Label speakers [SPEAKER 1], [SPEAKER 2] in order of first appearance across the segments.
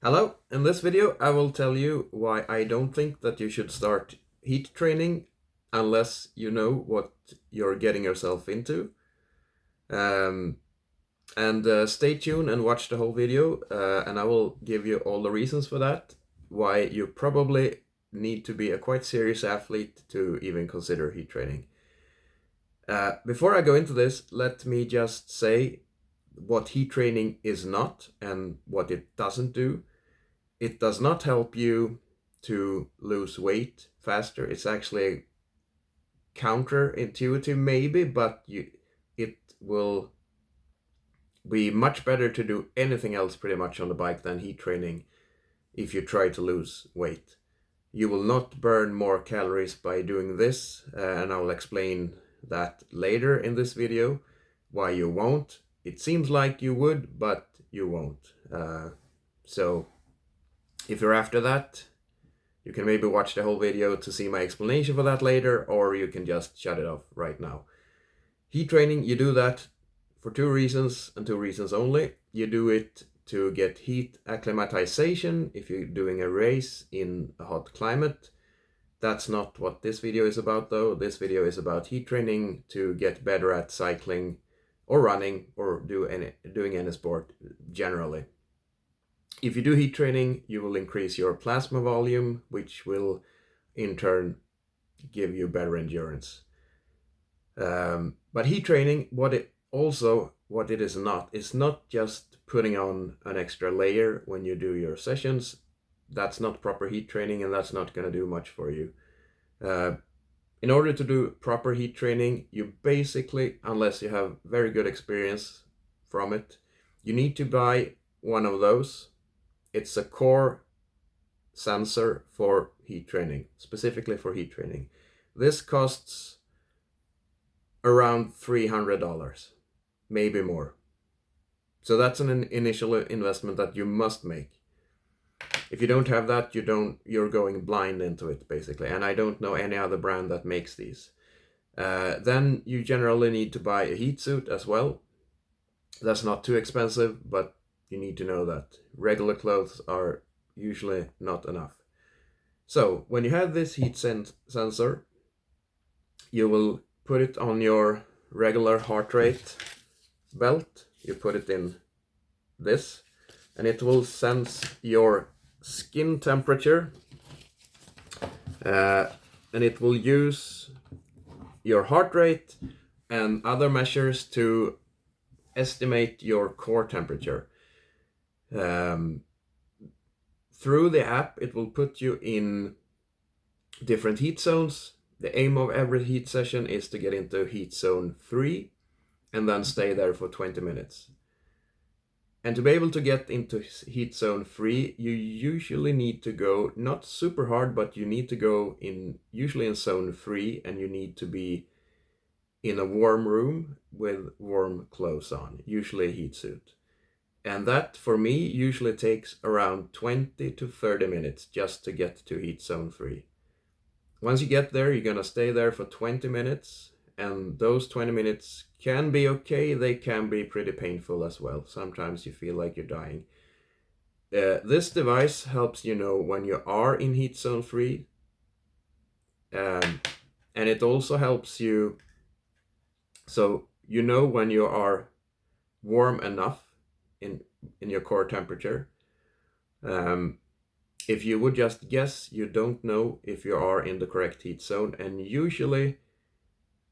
[SPEAKER 1] Hello, in this video I will tell you why I don't think that you should start heat training unless you know what you're getting yourself into. Um, and stay tuned and watch the whole video, and I will give you all the reasons for that, why you probably need to be a quite serious athlete to even consider heat training. Before I go into this, let me just say what heat training is not and what it doesn't do. It does not help you to lose weight faster. It's actually counterintuitive maybe, but it will be much better to do anything else pretty much on the bike than heat training if you try to lose weight. You will not burn more calories by doing this, and I will explain that later in this video why you won't. It seems like you would, but you won't. So if you're after that, you can maybe watch the whole video to see my explanation for that later, or you can just shut it off right now. Heat training, you do that for two reasons and two reasons only. You do it to get heat acclimatization if you're doing a race in a hot climate. That's not what this video is about though. This video is about heat training to get better at cycling or running or doing any sport generally. If you do heat training, you will increase your plasma volume, which will in turn give you better endurance. But heat training, what it is not, is not just putting on an extra layer when you do your sessions. That's not proper heat training, and that's not going to do much for you. In order to do proper heat training, you basically, unless you have very good experience from it, you need to buy one of those. It's a core sensor for heat training, specifically for heat training. This costs around $300, maybe more. So that's an initial investment that you must make. If you don't have that, you're going blind into it basically. And I don't know any other brand that makes these. Then you generally need to buy a heat suit as well. That's not too expensive, but you need to know that regular clothes are usually not enough. So when you have this heat sensor, you will put it on your regular heart rate belt. You put it in this, and it will sense your skin temperature, and it will use your heart rate and other measures to estimate your core temperature. Through the app, it will put you in different heat zones. The aim of every heat session is to get into heat zone 3 and then stay there for 20 minutes. And to be able to get into heat zone 3, you usually need to go not super hard, but you need to go usually in zone 3, and you need to be in a warm room with warm clothes on, usually a heat suit. And that, for me, usually takes around 20 to 30 minutes just to get to heat zone 3. Once you get there, you're going to stay there for 20 minutes. And those 20 minutes can be okay. They can be pretty painful as well. Sometimes you feel like you're dying. This device helps you know when you are in heat zone 3. And it also helps you, so you know when you are warm enough in your core temperature. If you would just guess, you don't know if you are in the correct heat zone. And usually,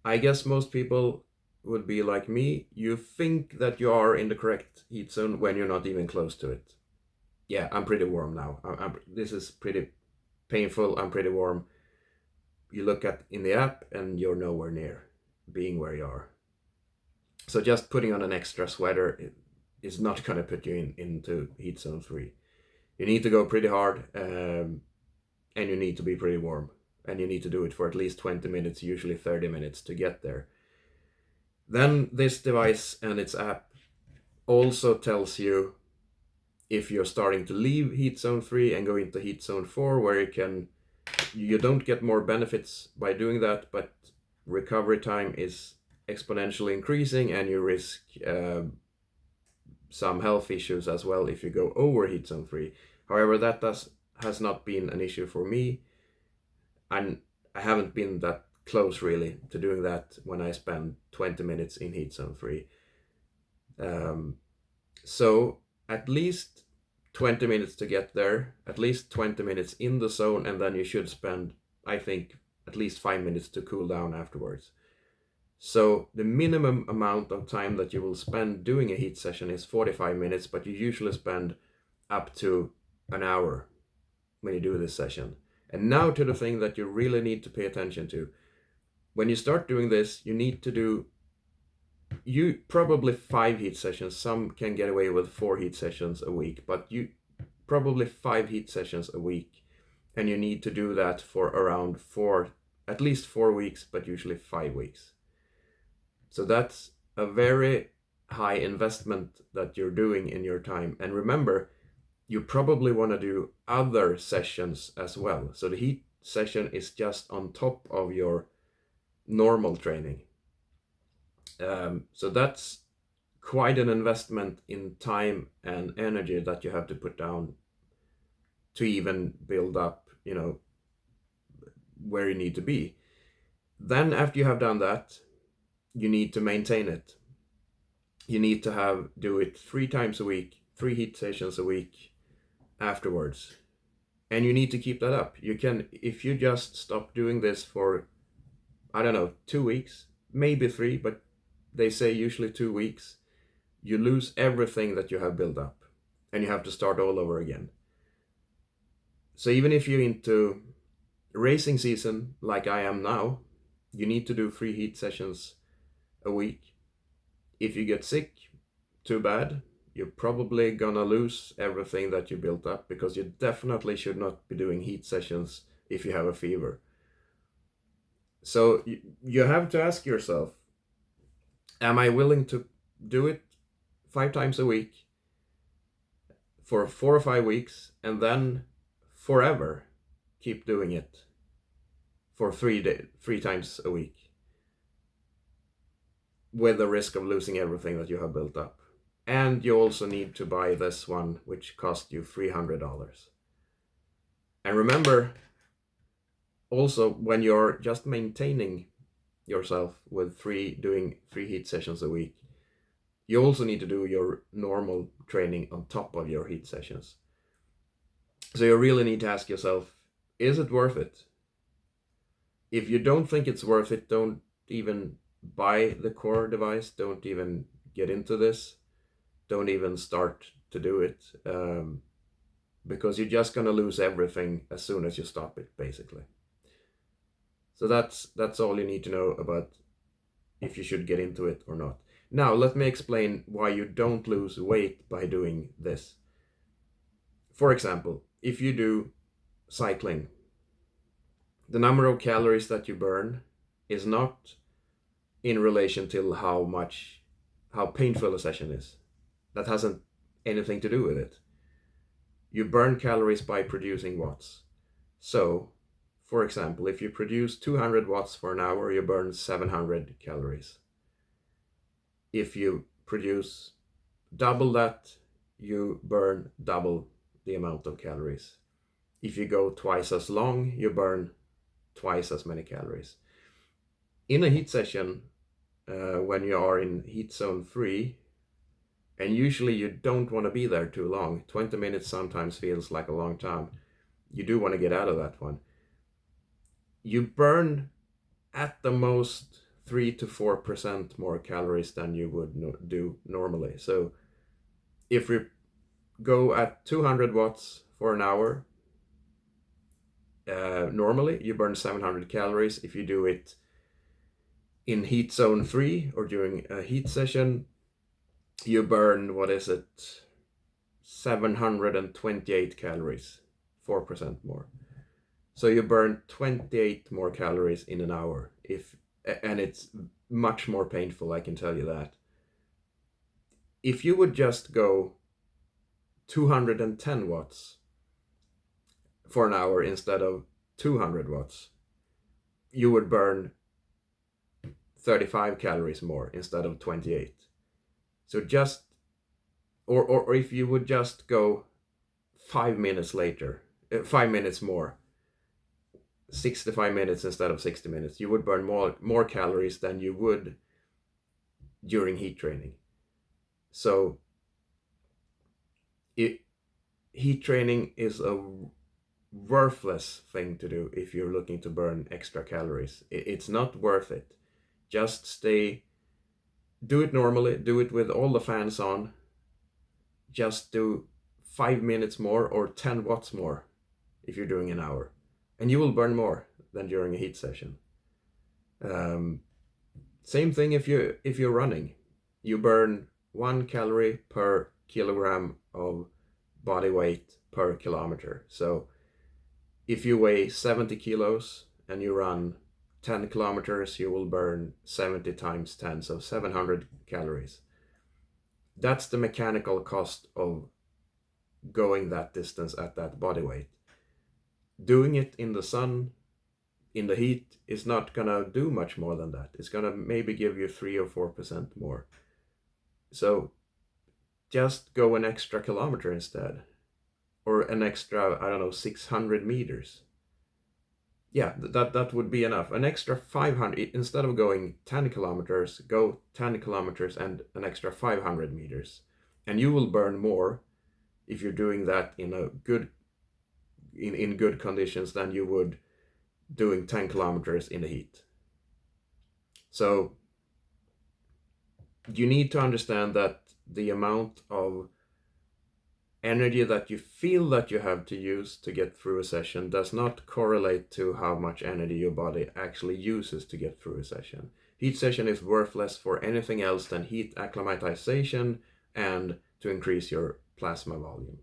[SPEAKER 1] I guess most people would be like me. You think that you are in the correct heat zone when you're not even close to it. Yeah, I'm pretty warm now. This is pretty painful. I'm pretty warm. You look in the app and you're nowhere near being where you are. So just putting on an extra sweater is not going to put you into heat zone 3. You need to go pretty hard, and you need to be pretty warm, and you need to do it for at least 20 minutes, usually 30 minutes to get there. Then this device and its app also tells you if you're starting to leave heat zone 3 and go into heat zone 4, where you don't get more benefits by doing that, but recovery time is exponentially increasing, and you risk some health issues as well if you go over heat zone 3. However, that has not been an issue for me, and I haven't been that close really to doing that when I spend 20 minutes in heat zone 3. So at least 20 minutes to get there, at least 20 minutes in the zone, and then you should spend, I think, at least 5 minutes to cool down afterwards. So the minimum amount of time that you will spend doing a heat session is 45 minutes, but you usually spend up to an hour when you do this session. And now to the thing that you really need to pay attention to. When you start doing this, you need to do probably 5 heat sessions. Some can get away with 4 heat sessions a week, but you probably 5 heat sessions a week. And you need to do that for around at least 4 weeks, but usually 5 weeks. So that's a very high investment that you're doing in your time. And remember, you probably want to do other sessions as well. So the heat session is just on top of your normal training. So that's quite an investment in time and energy that you have to put down to even build up, where you need to be. Then after you have done that, you need to maintain it. You need to do it 3 times a week, 3 heat sessions a week afterwards. And you need to keep that up. If you just stop doing this for, 2 weeks, maybe 3, but they say usually 2 weeks, you lose everything that you have built up and you have to start all over again. So even if you're into racing season like I am now, you need to do 3 heat sessions a week. If you get sick, too bad. You're probably gonna lose everything that you built up, because you definitely should not be doing heat sessions if you have a fever. So you have to ask yourself, am I willing to do it 5 times a week for 4 or 5 weeks and then forever keep doing it for 3 times a week, with the risk of losing everything that you have built up? And you also need to buy this one, which cost you $300. And remember, also, when you're just maintaining yourself with doing 3 heat sessions a week, you also need to do your normal training on top of your heat sessions. So you really need to ask yourself, is it worth it? If you don't think it's worth it, don't even buy the core device. Don't even get into this. Don't even start to do it, because you're just gonna lose everything as soon as you stop it, basically. So that's all you need to know about if you should get into it or not. Now let me explain why you don't lose weight by doing this. For example, if you do cycling, the number of calories that you burn is not in relation to how painful a session is. That hasn't anything to do with it. You burn calories by producing watts. So, for example, if you produce 200 watts for an hour, you burn 700 calories. If you produce double that, you burn double the amount of calories. If you go twice as long, you burn twice as many calories. In a heat session, when you are in heat zone 3, and usually you don't want to be there too long, 20 minutes sometimes feels like a long time, you do want to get out of that one. You burn at the most 3 to 4% more calories than you would do normally. So if we go at 200 watts for an hour, normally you burn 700 calories. If you do it in heat zone 3 or during a heat session, you burn, 728 calories, 4% more. So you burn 28 more calories in an hour, and it's much more painful, I can tell you that. If you would just go 210 watts for an hour instead of 200 watts, you would burn 35 calories more instead of 28. So just or if you would just go 5 minutes later, 5 minutes more, 65 minutes instead of 60 minutes, you would burn more calories than you would during heat training. So heat training is a worthless thing to do if you're looking to burn extra calories. It's not worth it. Just do it normally, do it with all the fans on. Just do 5 minutes more or 10 watts more if you're doing an hour, and you will burn more than during a heat session. Same thing if you're running, you burn 1 calorie per kilogram of body weight per kilometer. So if you weigh 70 kilos and you run 10 kilometers, you will burn 70 times 10, so 700 calories. That's the mechanical cost of going that distance at that body weight. Doing it in the sun, in the heat, is not gonna do much more than that. It's gonna maybe give you 3 or 4% more. So just go an extra kilometer instead, or an extra, I don't know, 600 meters. Yeah, that would be enough. An extra 500, instead of going 10 kilometers, go 10 kilometers and an extra 500 meters. And you will burn more if you're doing that in good conditions than you would doing 10 kilometers in the heat. So you need to understand that the amount of energy that you feel that you have to use to get through a session does not correlate to how much energy your body actually uses to get through a session. Heat session is worthless for anything else than heat acclimatization and to increase your plasma volume.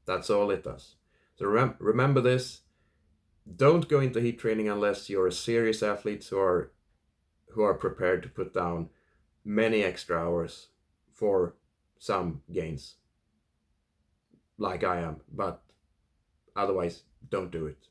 [SPEAKER 1] That's all it does. So remember this. Don't go into heat training unless you're a serious athlete who are prepared to put down many extra hours for some gains, like I am, but otherwise don't do it.